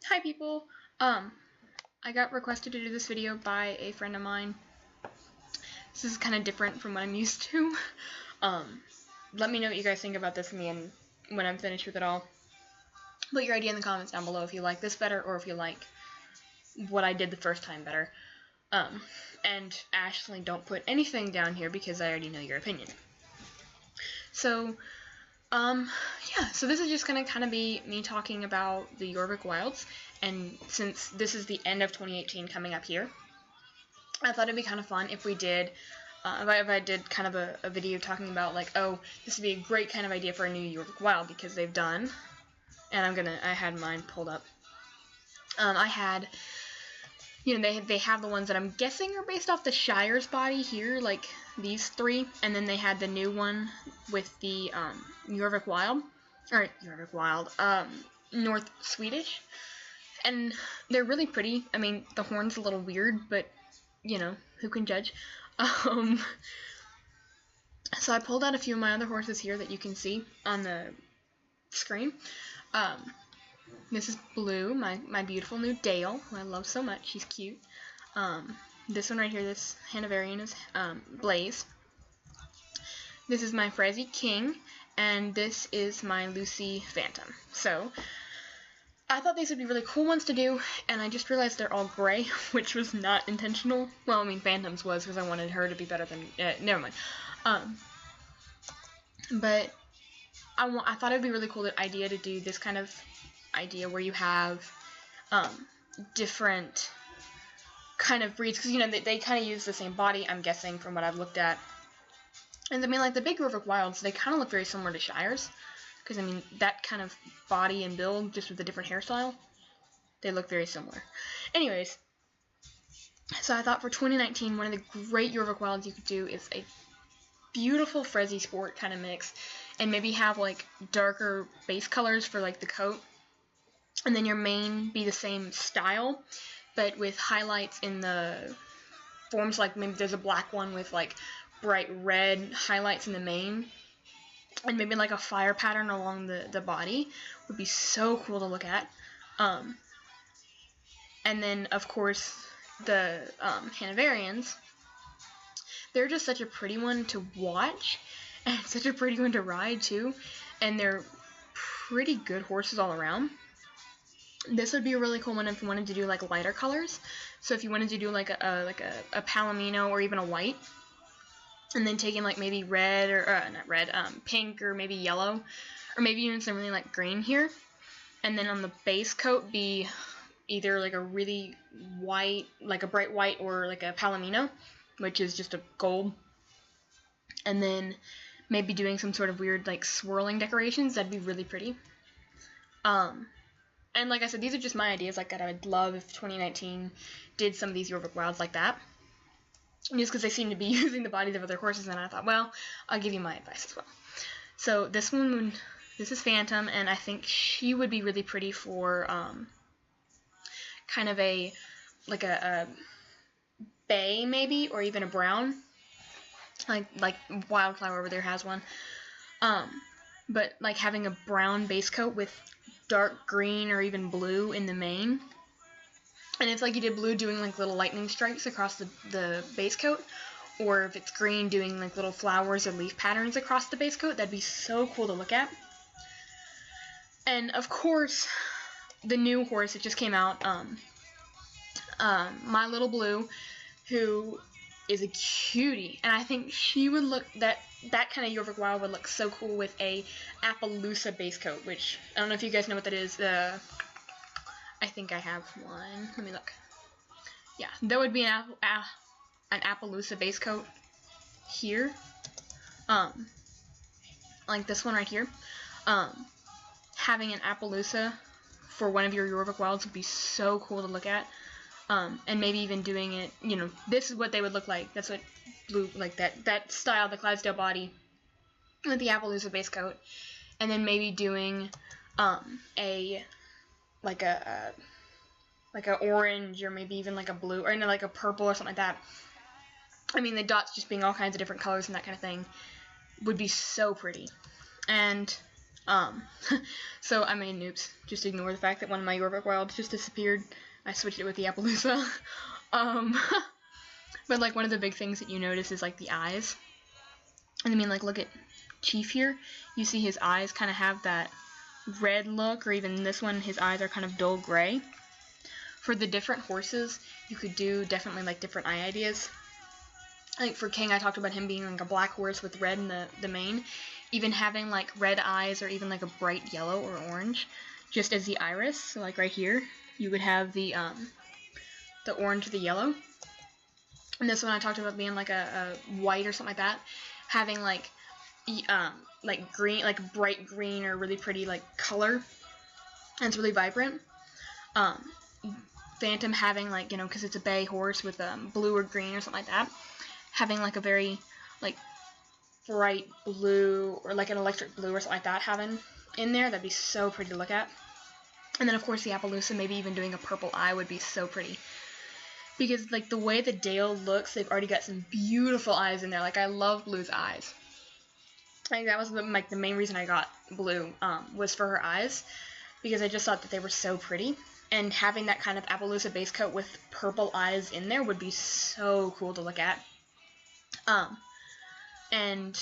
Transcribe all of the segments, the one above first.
Hi people! I got requested to do this video by a friend of mine. This is kind of different from what I'm used to. Let me know what you guys think about this in the end when I'm finished with it all. Put your idea in the comments down below if you like this better or if you like what I did the first time better. And Ashley, don't put anything down here because I already know your opinion. So, yeah, so this is just going to kind of be me talking about the Jorvik Wilds, and since this is the end of 2018 coming up here, I thought it'd be kind of fun if we did, if I did kind of a video talking about, like, oh, this would be a great kind of idea for a new Jorvik Wild, because they've done, and I had mine pulled up, I had, you know, they have the ones that I'm guessing are based off the Shire's body here, like these three, and then they had the new one with the Jorvik Wild, North Swedish, and they're really pretty. I mean, the horn's a little weird, but you know, who can judge? So I pulled out a few of my other horses here that you can see on the screen. This is Blue, my beautiful new Dale, who I love so much. She's cute. This one right here, this Hanoverian, is Blaze. This is my Frezzy King, and this is my Lucy Phantom. So, I thought these would be really cool ones to do, and I just realized they're all gray, which was not intentional. Well, I mean, Phantom's was, because I wanted her to be better than, never mind. But I thought it would be a really cool idea to do this kind of idea where you have different kind of breeds, because you know they kind of use the same body, I'm guessing, from what I've looked at. And I mean, like the big Jorvik Wilds, they kind of look very similar to Shires, because I mean that kind of body and build, just with a different hairstyle, they look very similar. Anyways, so I thought for 2019, one of the great Jorvik Wilds you could do is a beautiful Frezzy Sport kind of mix, and maybe have like darker base colors for like the coat, and then your mane be the same style, but with highlights in the forms, like maybe there's a black one with like bright red highlights in the mane, and maybe like a fire pattern along the body would be so cool to look at. And then of course the Hanoverians, they're just such a pretty one to watch, and such a pretty one to ride too, and they're pretty good horses all around. This would be a really cool one if you wanted to do like lighter colors. So if you wanted to do like a palomino or even a white, and then taking like maybe red or not red, pink or maybe yellow, or maybe even some really like green here, and then on the base coat be either like a really white, like a bright white, or like a palomino, which is just a gold, and then maybe doing some sort of weird like swirling decorations. That'd be really pretty. And like I said, these are just my ideas. Like, I would love if 2019 did some of these Jorvik Wilds like that, just because they seem to be using the bodies of other horses, and I thought, well, I'll give you my advice as well. So this one, this is Phantom, and I think she would be really pretty for kind of a bay maybe, or even a brown, like Wildflower over there has one. But like having a brown base coat with dark green or even blue in the mane, and if like you did blue, doing like little lightning strikes across the base coat, or if it's green, doing like little flowers or leaf patterns across the base coat, that'd be so cool to look at. And of course, the new horse that just came out, My Little Blue, who is a cutie, and I think she would look, that kind of Jorvik Wild would look so cool with a Appaloosa base coat, which I don't know if you guys know what that is. I think I have one. Let me look. Yeah, there would be an Appaloosa base coat here, like this one right here. Having an Appaloosa for one of your Jorvik Wilds would be so cool to look at. And maybe even doing it, you know, this is what they would look like. That's what blue, like that style, the Clydesdale body with the Appaloosa base coat, and then maybe doing a orange, or maybe even like a blue, or like a purple or something like that. I mean, the dots just being all kinds of different colors and that kind of thing would be so pretty. And So I made Noops. Just ignore the fact that one of my Jorvik Wilds just disappeared. I switched it with the Appaloosa. But like one of the big things that you notice is like the eyes. And I mean, like, look at Chief here. You see his eyes kind of have that red look, or even this one, his eyes are kind of dull gray. For the different horses, you could do definitely like different eye ideas. Like for King, I talked about him being like a black horse with red in the mane. Even having like red eyes or even like a bright yellow or orange, just as the iris. So like right here, you would have the orange or the yellow. And this one I talked about being like a white or something like that. Having like green, like bright green or really pretty like color, and it's really vibrant. Phantom having like, you know, because it's a bay horse with blue or green or something like that, having like a very like bright blue or like an electric blue or something like that having in there, that'd be so pretty to look at. And then of course the Appaloosa, maybe even doing a purple eye would be so pretty. Because like the way the Dale looks, they've already got some beautiful eyes in there. Like I love Blue's eyes. I think that was like the main reason I got Blue, was for her eyes, because I just thought that they were so pretty. And having that kind of Appaloosa base coat with purple eyes in there would be so cool to look at. And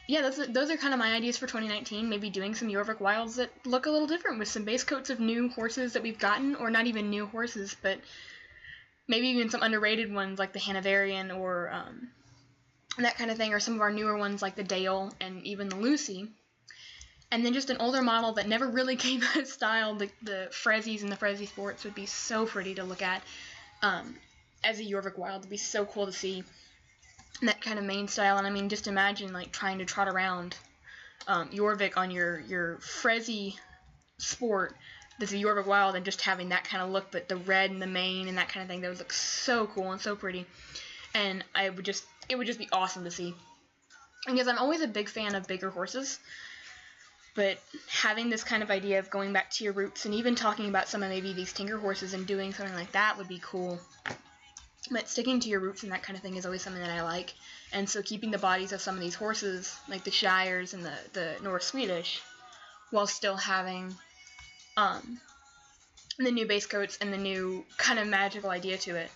yeah, those are kind of my ideas for 2019. Maybe doing some Jorvik Wilds that look a little different with some base coats of new horses that we've gotten, or not even new horses, but maybe even some underrated ones like the Hanoverian or that kind of thing, or some of our newer ones like the Dale and even the Lucy. And then just an older model that never really came out of style, the Frezzies and the Frezzy Sports would be so pretty to look at as a Jorvik Wild. It would be so cool to see that kind of mane style. And I mean, just imagine like trying to trot around Jorvik on your Frezzy Sport that's a Jorvik Wild, and just having that kind of look, but the red and the mane and that kind of thing, that would look so cool and so pretty. And it would just be awesome to see. Because I'm always a big fan of bigger horses, but having this kind of idea of going back to your roots and even talking about some of maybe these Tinker horses and doing something like that would be cool. But sticking to your roots and that kind of thing is always something that I like. And so keeping the bodies of some of these horses, like the Shires and the North Swedish, while still having the new base coats and the new kind of magical idea to it.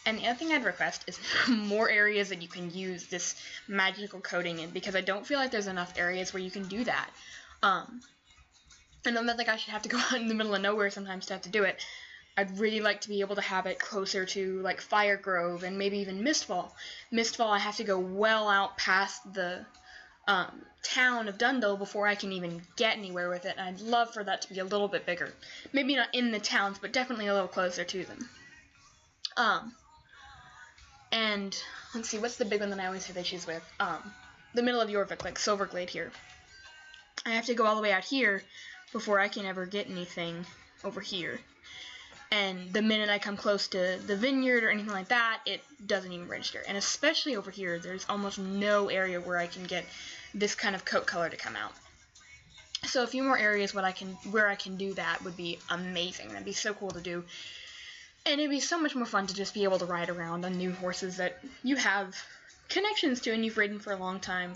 And the other thing I'd request is more areas that you can use this magical coating in, because I don't feel like there's enough areas where you can do that. And I'm not like I should have to go out in the middle of nowhere sometimes to have to do it. I'd really like to be able to have it closer to like Fire Grove and maybe even Mistfall. Mistfall, I have to go well out past the town of Dundle before I can even get anywhere with it, and I'd love for that to be a little bit bigger. Maybe not in the towns, but definitely a little closer to them. And let's see, what's the big one that I always have issues with? The middle of Jorvik, like Silverglade here. I have to go all the way out here before I can ever get anything over here. And the minute I come close to the vineyard or anything like that, it doesn't even register. And especially over here, there's almost no area where I can get this kind of coat color to come out. So a few more areas where I can do that would be amazing. That'd be so cool to do. And it'd be so much more fun to just be able to ride around on new horses that you have connections to and you've ridden for a long time.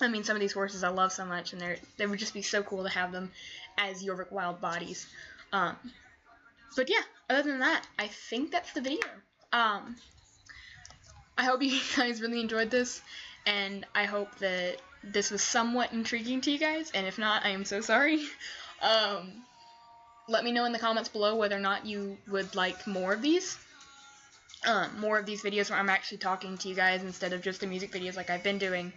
I mean, some of these horses I love so much, and they would just be so cool to have them as Jorvik Wild bodies. But yeah, other than that, I think that's the video. I hope you guys really enjoyed this, and I hope that this was somewhat intriguing to you guys, and if not, I am so sorry. Let me know in the comments below whether or not you would like more of these. More of these videos where I'm actually talking to you guys instead of just the music videos like I've been doing.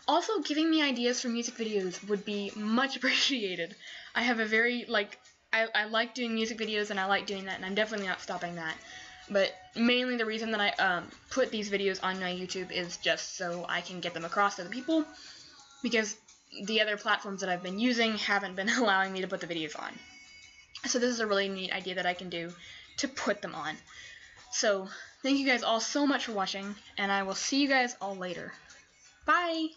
Also, giving me ideas for music videos would be much appreciated. I have a very, I like doing music videos, and I like doing that, and I'm definitely not stopping that. But mainly the reason that I put these videos on my YouTube is just so I can get them across to the people, because the other platforms that I've been using haven't been allowing me to put the videos on. So this is a really neat idea that I can do to put them on. So thank you guys all so much for watching, and I will see you guys all later. Bye!